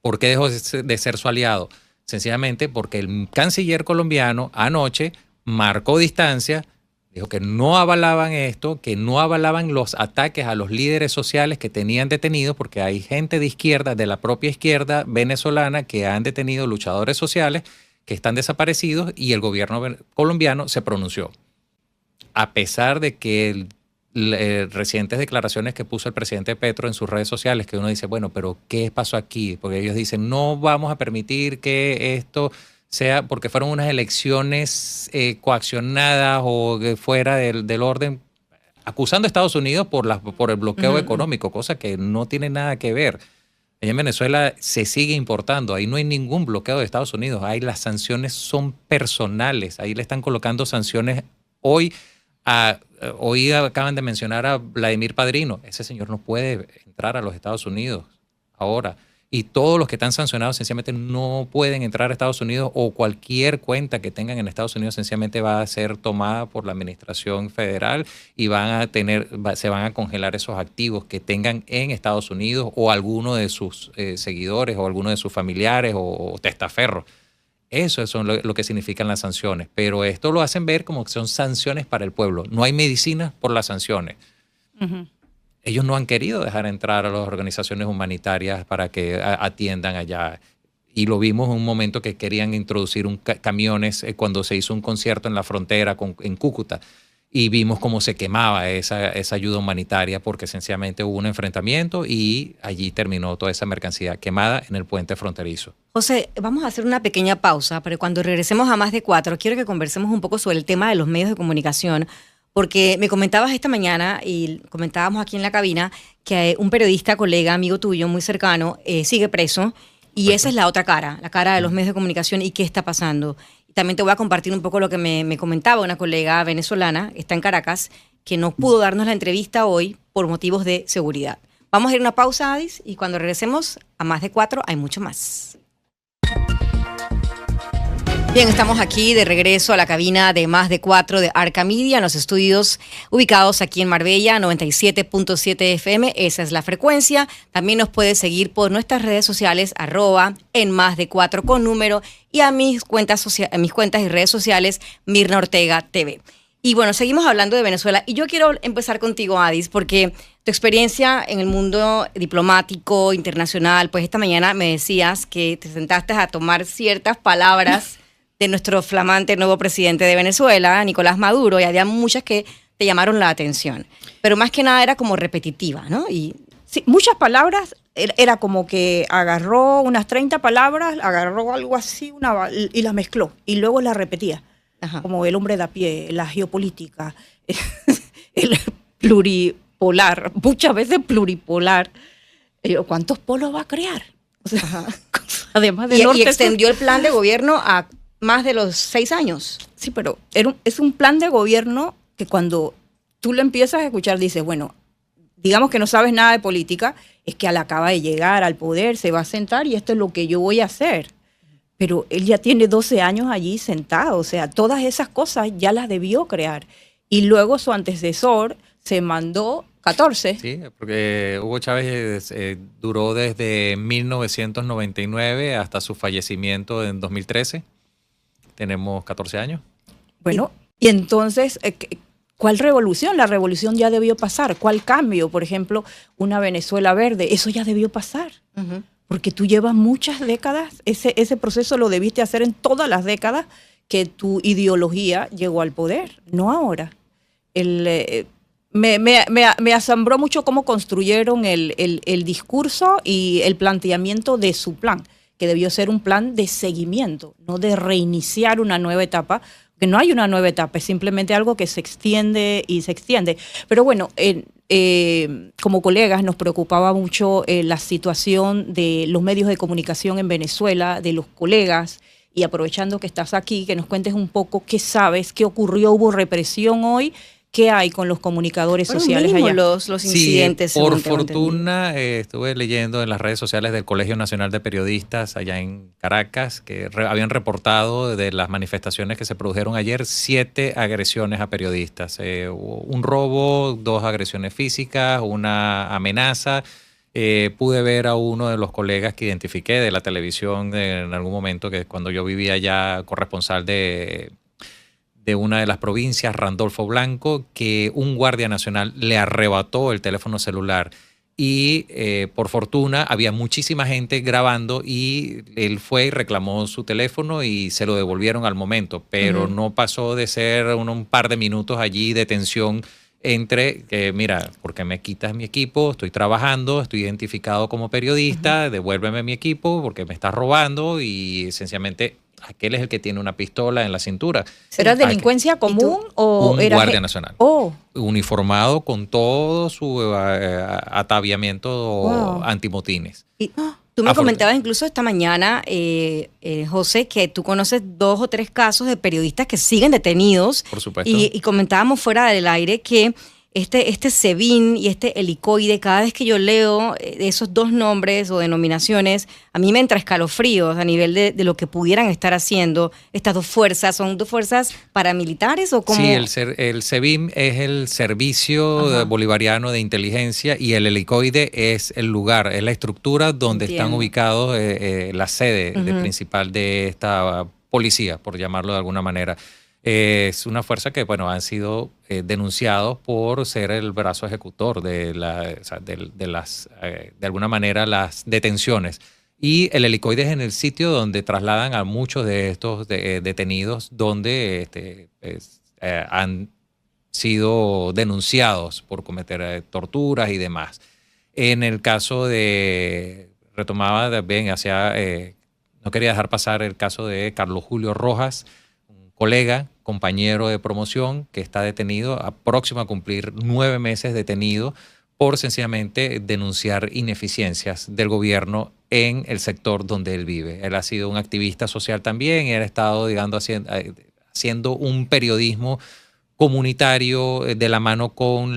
¿Por qué dejó de ser su aliado? Sencillamente porque el canciller colombiano anoche marcó distancia, dijo que no avalaban esto, que no avalaban los ataques a los líderes sociales que tenían detenidos, porque hay gente de izquierda, de la propia izquierda venezolana, que han detenido luchadores sociales que están desaparecidos, y el gobierno colombiano se pronunció. A pesar de que recientes declaraciones que puso el presidente Petro en sus redes sociales, que uno dice, bueno, pero ¿qué pasó aquí? Porque ellos dicen, no vamos a permitir que esto sea, porque fueron unas elecciones coaccionadas o fuera del orden, acusando a Estados Unidos por el bloqueo económico, cosa que no tiene nada que ver. En Venezuela se sigue importando, ahí no hay ningún bloqueo de Estados Unidos, ahí las sanciones son personales, ahí le están colocando sanciones hoy. Hoy acaban de mencionar a Vladimir Padrino, ese señor no puede entrar a los Estados Unidos ahora, y todos los que están sancionados sencillamente no pueden entrar a Estados Unidos, o cualquier cuenta que tengan en Estados Unidos sencillamente va a ser tomada por la administración federal y se van a congelar esos activos que tengan en Estados Unidos, o alguno de sus seguidores o alguno de sus familiares o testaferros. Eso es lo que significan las sanciones, pero esto lo hacen ver como que son sanciones para el pueblo. No hay medicinas por las sanciones. Ellos no han querido dejar entrar a las organizaciones humanitarias para que atiendan allá. Y lo vimos en un momento que querían introducir camiones cuando se hizo un concierto en la frontera en Cúcuta. Y vimos cómo se quemaba esa ayuda humanitaria, porque sencillamente hubo un enfrentamiento y allí terminó toda esa mercancía quemada en el puente fronterizo. José, vamos a hacer una pequeña pausa, pero cuando regresemos a Más de Cuatro, quiero que conversemos un poco sobre el tema de los medios de comunicación, porque me comentabas esta mañana y comentábamos aquí en la cabina que un periodista, colega, amigo tuyo, muy cercano, sigue preso, y esa es la otra cara, la cara de los medios de comunicación y qué está pasando. También te voy a compartir un poco lo que me comentaba una colega venezolana, está en Caracas, que no pudo darnos la entrevista hoy por motivos de seguridad. Vamos a ir a una pausa, Adis, y cuando regresemos a Más de Cuatro hay mucho más. Bien, estamos aquí de regreso a la cabina de Más de Cuatro de Arca Media, en los estudios ubicados aquí en Marbella, 97.7 FM, esa es la frecuencia. También nos puedes seguir por nuestras redes sociales, @en Más de Cuatro con número, y a mis cuentas y redes sociales, Mirna Ortega TV. Y bueno, seguimos hablando de Venezuela, y yo quiero empezar contigo, Adis, porque tu experiencia en el mundo diplomático, internacional, pues esta mañana me decías que te sentaste a tomar ciertas palabras de nuestro flamante nuevo presidente de Venezuela, Nicolás Maduro, y había muchas que te llamaron la atención. Pero más que nada era como repetitiva, ¿no? Y Sí, muchas palabras, era como que agarró unas 30 palabras, agarró algo así y las mezcló y luego las repetía. Ajá. Como el hombre de a pie, la geopolítica, el pluripolar, muchas veces pluripolar. ¿Cuántos polos va a crear? O sea, además de y extendió el plan de gobierno a más de los 6 años. Sí, pero es un plan de gobierno que cuando tú lo empiezas a escuchar dices, bueno, digamos que no sabes nada de política, es que acaba de llegar al poder, se va a sentar y esto es lo que yo voy a hacer. Pero él ya tiene 12 años allí sentado, o sea, todas esas cosas ya las debió crear. Y luego su antecesor se mandó 14. Sí, porque Hugo Chávez duró desde 1999 hasta su fallecimiento en 2013. Tenemos 14 años. Bueno, y entonces, ¿cuál revolución? La revolución ya debió pasar. ¿Cuál cambio? Por ejemplo, una Venezuela verde, eso ya debió pasar. Uh-huh. Porque tú llevas muchas décadas, ese proceso lo debiste hacer en todas las décadas que tu ideología llegó al poder, no ahora. Me asombró mucho cómo construyeron el discurso y el planteamiento de su plan, que debió ser un plan de seguimiento, no de reiniciar una nueva etapa, que no hay una nueva etapa, es simplemente algo que se extiende y se extiende. Pero bueno, como colegas nos preocupaba mucho la situación de los medios de comunicación en Venezuela, de los colegas, y aprovechando que estás aquí, que nos cuentes un poco qué sabes, qué ocurrió, hubo represión hoy, qué hay con los comunicadores sociales allá. Los incidentes. Sí, por fortuna estuve leyendo en las redes sociales del Colegio Nacional de Periodistas allá en Caracas que habían reportado de las manifestaciones que se produjeron ayer 7 agresiones a periodistas. Un robo, 2 agresiones físicas, una amenaza. Pude ver a uno de los colegas que identifiqué de la televisión en algún momento, que cuando yo vivía allá, corresponsal de una de las provincias, Randolfo Blanco, que un guardia nacional le arrebató el teléfono celular y por fortuna había muchísima gente grabando y él fue y reclamó su teléfono y se lo devolvieron al momento, pero no pasó de ser un par de minutos allí de tensión entre, mira, ¿por qué me quitas mi equipo? Estoy trabajando, estoy identificado como periodista, devuélveme mi equipo porque me estás robando y sencillamente aquel es el que tiene una pistola en la cintura. ¿Era delincuencia común o un era guardia nacional? Uniformado con todo su ataviamiento antimotines. Y tú me comentabas incluso esta mañana, José, que tú conoces 2 o 3 casos de periodistas que siguen detenidos. Por supuesto. Y comentábamos fuera del aire que este SEBIN y este helicoide, cada vez que yo leo esos 2 nombres o denominaciones, a mí me entra escalofríos a nivel de lo que pudieran estar haciendo estas 2 fuerzas. ¿Son 2 fuerzas paramilitares o cómo? Sí, el SEBIN es el Servicio Bolivariano de Inteligencia y el helicoide es el lugar, es la estructura donde están ubicados la sede principal de esta policía, por llamarlo de alguna manera. Es una fuerza que, bueno, han sido denunciados por ser el brazo ejecutor de alguna manera, las detenciones. Y el helicoide es en el sitio donde trasladan a muchos de estos detenidos, donde han sido denunciados por cometer torturas y demás. En el caso retomaba bien no quería dejar pasar el caso de Carlos Julio Rojas, colega, compañero de promoción que está detenido, próximo a cumplir 9 meses detenido por sencillamente denunciar ineficiencias del gobierno en el sector donde él vive. Él ha sido un activista social también y él ha estado, digamos, haciendo un periodismo comunitario de la mano con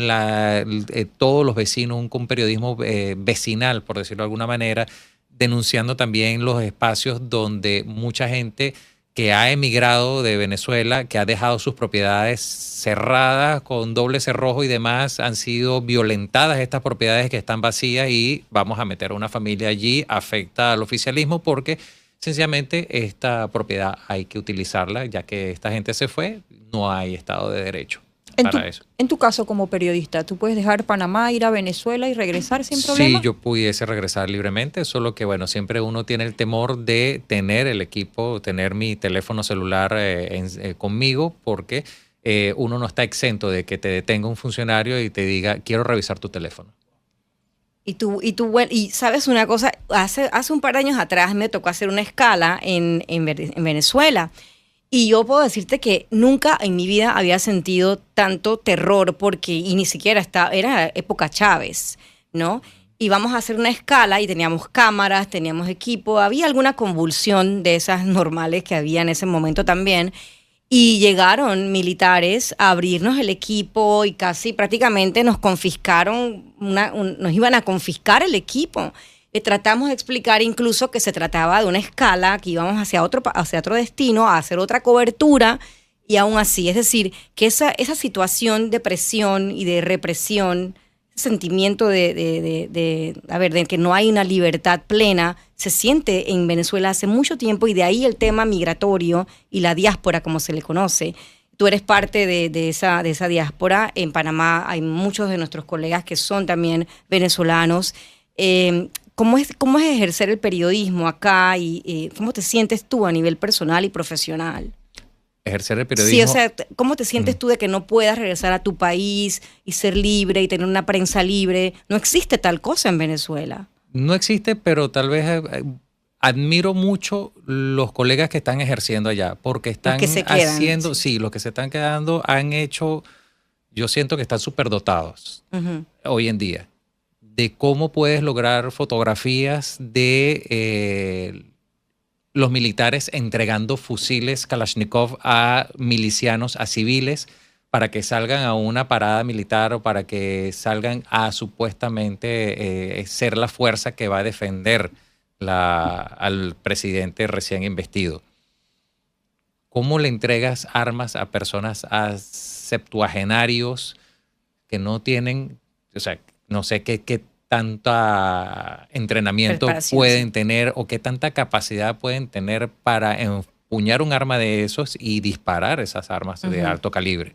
todos los vecinos, un periodismo vecinal, por decirlo de alguna manera, denunciando también los espacios donde mucha gente que ha emigrado de Venezuela, que ha dejado sus propiedades cerradas con doble cerrojo y demás, han sido violentadas estas propiedades que están vacías y vamos a meter a una familia allí, afecta al oficialismo porque sencillamente esta propiedad hay que utilizarla, ya que esta gente se fue, no hay Estado de Derecho para eso. En tu caso como periodista, ¿tú puedes dejar Panamá, ir a Venezuela y regresar sin problema? Sí, yo pudiese regresar libremente, solo que bueno, siempre uno tiene el temor de tener el equipo, tener mi teléfono celular conmigo, porque uno no está exento de que te detenga un funcionario y te diga, quiero revisar tu teléfono. Y sabes una cosa, hace un par de años atrás me tocó hacer una escala en Venezuela. Y yo puedo decirte que nunca en mi vida había sentido tanto terror y ni siquiera era época Chávez, ¿no? Íbamos a hacer una escala y teníamos cámaras, teníamos equipo, había alguna convulsión de esas normales que había en ese momento también. Y llegaron militares a abrirnos el equipo y casi prácticamente nos confiscaron, nos iban a confiscar el equipo. Tratamos de explicar incluso que se trataba de una escala, que íbamos hacia otro destino, a hacer otra cobertura, y aún así, es decir, que esa situación de presión y de represión, ese sentimiento de que no hay una libertad plena, se siente en Venezuela hace mucho tiempo, y de ahí el tema migratorio y la diáspora, como se le conoce. Tú eres parte de esa diáspora. En Panamá hay muchos de nuestros colegas que son también venezolanos. ¿Cómo es ejercer el periodismo acá y cómo te sientes tú a nivel personal y profesional? Ejercer el periodismo. Sí, o sea, ¿cómo te sientes tú de que no puedas regresar a tu país y ser libre y tener una prensa libre? No existe tal cosa en Venezuela. No existe, pero tal vez admiro mucho los colegas que están ejerciendo allá, porque están haciendo, sí, los que se están quedando han hecho, yo siento que están superdotados hoy en día, de cómo puedes lograr fotografías de los militares entregando fusiles Kalashnikov a milicianos, a civiles, para que salgan a una parada militar o para que salgan a supuestamente ser la fuerza que va a defender al presidente recién investido. ¿Cómo le entregas armas a personas, a septuagenarios que no tienen, o sea, no sé qué tanta entrenamiento pueden tener o qué tanta capacidad pueden tener para empuñar un arma de esos y disparar esas armas de alto calibre?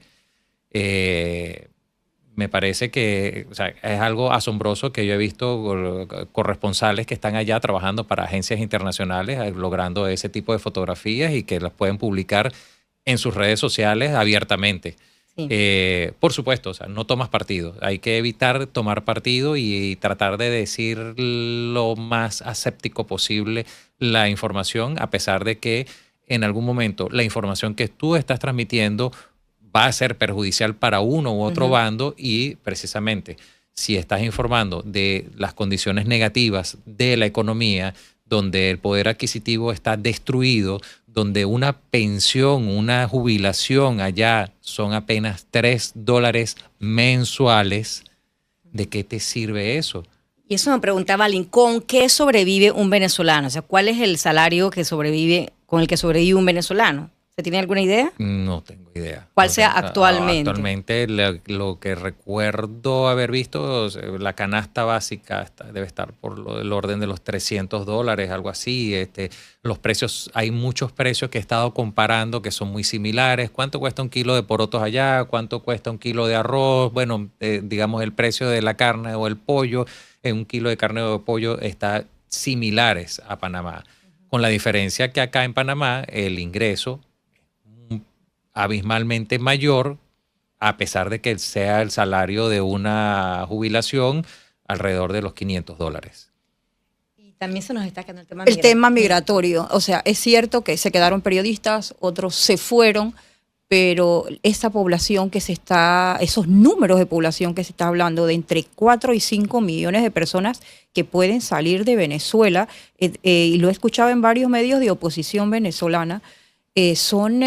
Me parece que, o sea, es algo asombroso que yo he visto corresponsales que están allá trabajando para agencias internacionales, logrando ese tipo de fotografías y que las pueden publicar en sus redes sociales abiertamente. Sí. Por supuesto, o sea, no tomas partido. Hay que evitar tomar partido y tratar de decir lo más aséptico posible la información, a pesar de que en algún momento la información que tú estás transmitiendo va a ser perjudicial para uno u otro bando, y precisamente si estás informando de las condiciones negativas de la economía, donde el poder adquisitivo está destruido, donde una pensión, una jubilación allá son apenas $3 mensuales, ¿de qué te sirve eso? Y eso me preguntaba Lynn, ¿con qué sobrevive un venezolano? O sea, ¿cuál es el salario con el que sobrevive un venezolano? ¿Se tiene alguna idea? No tengo idea. ¿Cuál sea actualmente? Actualmente lo que recuerdo haber visto, la canasta básica debe estar por el orden de los $300, algo así. Los precios, hay muchos precios que he estado comparando que son muy similares. ¿Cuánto cuesta un kilo de porotos allá? ¿Cuánto cuesta un kilo de arroz? Bueno, digamos el precio de la carne o el pollo, un kilo de carne o de pollo está similares a Panamá. Con la diferencia que acá en Panamá el ingreso abismalmente mayor, a pesar de que sea el salario de una jubilación, alrededor de los $500. Y también se nos está quedando el tema migratorio. O sea, es cierto que se quedaron periodistas, otros se fueron, pero esa población esos números de población que se está hablando, de entre 4 y 5 millones de personas que pueden salir de Venezuela, y lo he escuchado en varios medios de oposición venezolana, ¿son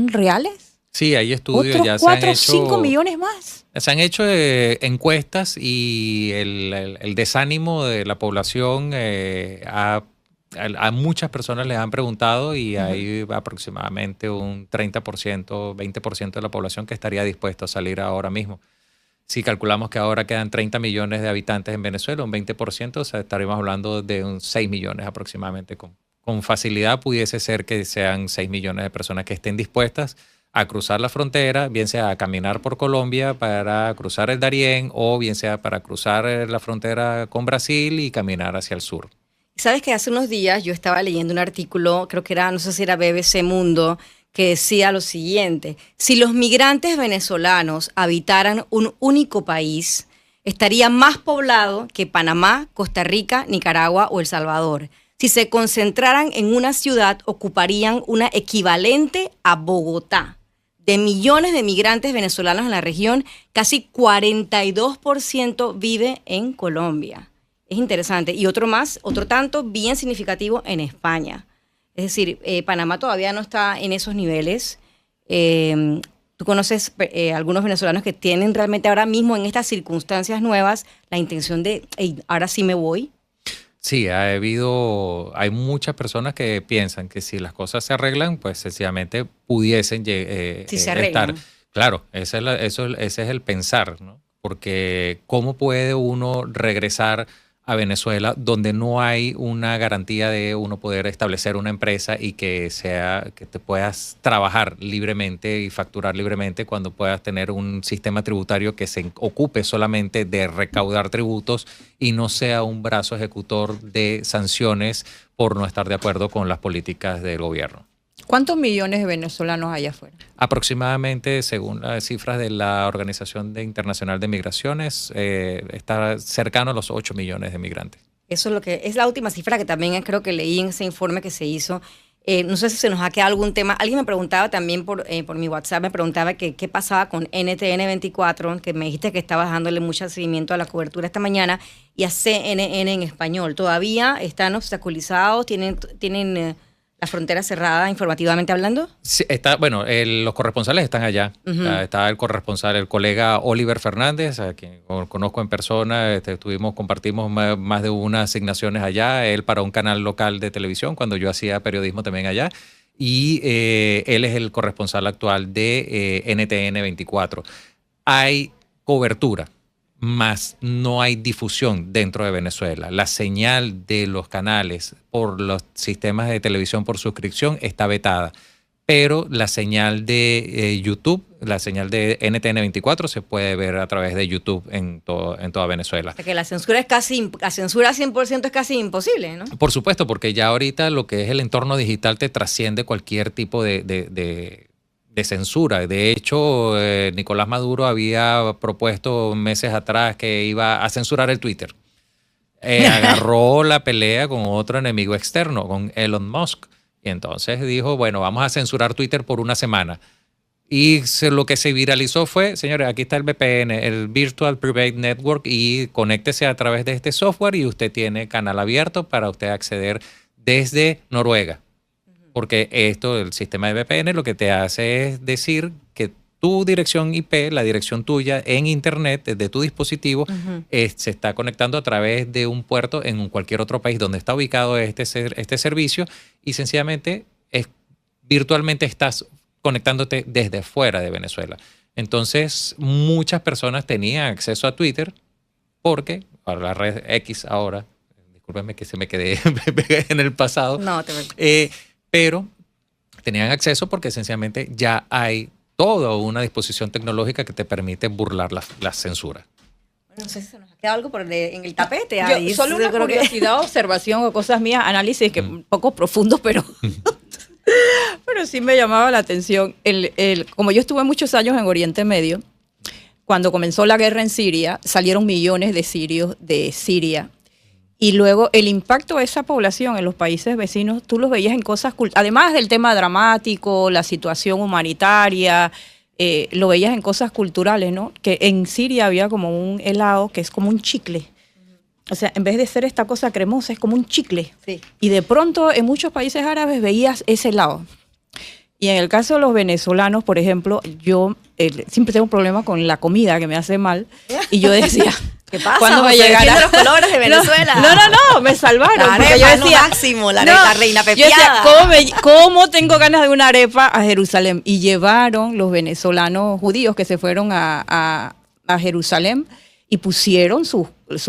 reales? Sí, hay estudios. ¿Otros ya 4 o 5 millones más? Se han hecho encuestas y el desánimo de la población a muchas personas les han preguntado, y hay aproximadamente un 30%, 20% de la población que estaría dispuesto a salir ahora mismo. Si calculamos que ahora quedan 30 millones de habitantes en Venezuela, un 20%, o sea, estaríamos hablando de un 6 millones aproximadamente. Con facilidad pudiese ser que sean 6 millones de personas que estén dispuestas a cruzar la frontera, bien sea a caminar por Colombia para cruzar el Darién, o bien sea para cruzar la frontera con Brasil y caminar hacia el sur. Sabes que hace unos días yo estaba leyendo un artículo, creo que era, no sé si era BBC Mundo, que decía lo siguiente: si los migrantes venezolanos habitaran un único país, estaría más poblado que Panamá, Costa Rica, Nicaragua o El Salvador. Si se concentraran en una ciudad, ocuparían una equivalente a Bogotá. De millones de migrantes venezolanos en la región, casi 42% vive en Colombia. Es interesante. Y otro tanto bien significativo en España. Es decir, Panamá todavía no está en esos niveles. Tú conoces algunos venezolanos que tienen realmente ahora mismo en estas circunstancias nuevas la intención de, hey, ahora sí me voy. Sí, hay muchas personas que piensan que si las cosas se arreglan, pues sencillamente pudiesen estar. Claro, ese es el pensar, ¿no? Porque ¿cómo puede uno regresar a Venezuela donde no hay una garantía de uno poder establecer una empresa y que te puedas trabajar libremente y facturar libremente cuando puedas tener un sistema tributario que se ocupe solamente de recaudar tributos y no sea un brazo ejecutor de sanciones por no estar de acuerdo con las políticas del gobierno? ¿Cuántos millones de venezolanos hay afuera? Aproximadamente, según las cifras de la Organización Internacional de Migraciones, está cercano a los 8 millones de migrantes. Eso es lo que es la última cifra que también creo que leí en ese informe que se hizo. No sé si se nos ha quedado algún tema. Alguien me preguntaba también por mi WhatsApp, me preguntaba qué pasaba con NTN 24, que me dijiste que estabas dándole mucho seguimiento a la cobertura esta mañana, y a CNN en español. ¿Todavía están obstaculizados? ¿Tienen la frontera cerrada informativamente hablando? Sí, los corresponsales están allá. Uh-huh. Está el corresponsal, el colega Oliver Fernández, a quien conozco en persona. Compartimos más de unas asignaciones allá. Él para un canal local de televisión, cuando yo hacía periodismo también allá. Y él es el corresponsal actual de NTN 24. Hay cobertura, más no hay difusión dentro de Venezuela. La señal de los canales por los sistemas de televisión por suscripción está vetada, pero la señal de YouTube, la señal de NTN 24 se puede ver a través de YouTube en toda Venezuela. O sea que la censura 100% es casi imposible, ¿no? Por supuesto, porque ya ahorita lo que es el entorno digital te trasciende cualquier tipo de censura. De hecho, Nicolás Maduro había propuesto meses atrás que iba a censurar el Twitter. Agarró la pelea con otro enemigo externo, con Elon Musk. Y entonces dijo, bueno, vamos a censurar Twitter por una semana. Y lo que se viralizó fue, señores, aquí está el VPN, el Virtual Private Network, y conéctese a través de este software y usted tiene canal abierto para usted acceder desde Noruega. Porque el sistema de VPN lo que te hace es decir que tu dirección IP, la dirección tuya en Internet, de tu dispositivo, uh-huh, se está conectando a través de un puerto en cualquier otro país donde está ubicado este servicio, y sencillamente virtualmente estás conectándote desde fuera de Venezuela. Entonces, muchas personas tenían acceso a Twitter porque, para la red X ahora, discúlpenme que se me quedé en el pasado. No, pero tenían acceso porque sencillamente ya hay toda una disposición tecnológica que te permite burlar la censura. Bueno, no sé si se nos ha quedado algo en el tapete. Solo una curiosidad, observación o cosas mías, análisis que un poco profundo, pero sí me llamaba la atención. Como yo estuve muchos años en Oriente Medio, cuando comenzó la guerra en Siria, salieron millones de sirios de Siria. Y luego el impacto de esa población en los países vecinos, tú los veías en cosas, además del tema dramático, la situación humanitaria, lo veías en cosas culturales, ¿no? Que en Siria había como un helado que es como un chicle. O sea, en vez de ser esta cosa cremosa, es como un chicle. Sí. Y de pronto en muchos países árabes veías ese helado. Y en el caso de los venezolanos, por ejemplo, yo siempre tengo un problema con la comida que me hace mal. Y yo decía... ¿Qué pasa? ¿Cuándo me llegará? Los colores de Venezuela. No, me salvaron. La arepa, yo decía, máximo, la reina pepiada. Yo decía, ¿cómo tengo ganas de una arepa a Jerusalén? Y llevaron los venezolanos judíos que se fueron a Jerusalén y pusieron sus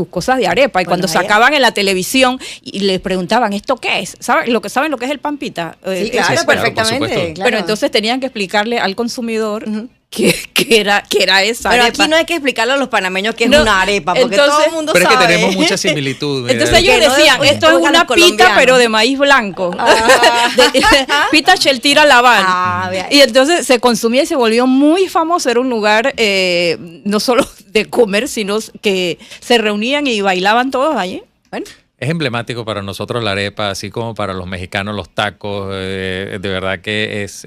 cosas de arepa. Y cuando sacaban en la televisión y les preguntaban, ¿esto qué es? ¿Saben lo que es el pan pita? Sí, claro, perfectamente. Claro. Pero entonces tenían que explicarle al consumidor, uh-huh, que era esa Pero arepa. aquí no hay que explicarle a los panameños que es una arepa, porque todo el mundo pero sabe. Es que tenemos mucha similitud. Entonces ellos decían, esto es una pita, pero de maíz blanco. Pita Cheltira Laván. Y entonces se consumía y se volvió muy famoso. Era un lugar no solo de comer, sino que se reunían y bailaban todos allí. Bueno. Es emblemático para nosotros la arepa, así como para los mexicanos los tacos. De verdad que es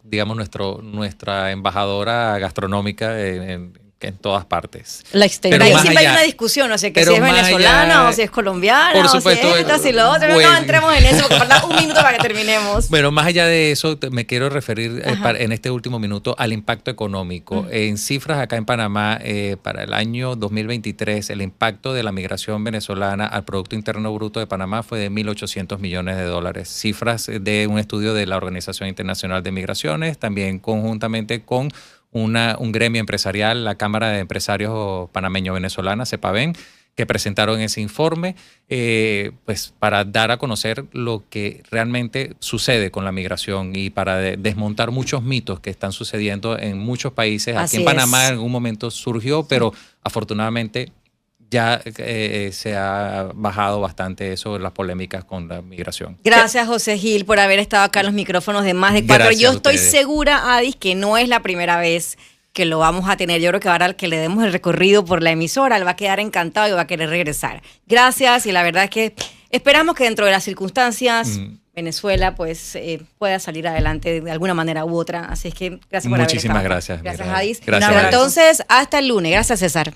digamos, nuestra embajadora gastronómica en todas partes. La extensión. Pero siempre hay una discusión, no sé, que si es venezolana o si es colombiana, por supuesto, o si es esto, si lo otro. No entremos en eso, porque falta un minuto para que terminemos. Bueno, más allá de eso, me quiero referir en este último minuto al impacto económico. En cifras acá en Panamá, para el año 2023, el impacto de la migración venezolana al Producto Interno Bruto de Panamá fue de $1.800 millones. Cifras de un estudio de la Organización Internacional de Migraciones, también conjuntamente con un gremio empresarial, la Cámara de Empresarios Panameño-Venezolana, CEPAVEN, que presentaron ese informe pues para dar a conocer lo que realmente sucede con la migración y para desmontar muchos mitos que están sucediendo en muchos países. Aquí en Panamá en algún momento surgió, pero afortunadamente ya se ha bajado bastante eso, las polémicas con la migración. Gracias, José Gil, por haber estado acá en los micrófonos de Más de Cuatro. Yo estoy segura, Adis, que no es la primera vez que lo vamos a tener. Yo creo que ahora al que le demos el recorrido por la emisora, él va a quedar encantado y va a querer regresar. Gracias, y la verdad es que esperamos que dentro de las circunstancias Venezuela pues pueda salir adelante de alguna manera u otra. Así es que gracias por haber estado. Muchísimas gracias. Gracias, Adis. Gracias. Entonces, hasta el lunes. Gracias, César.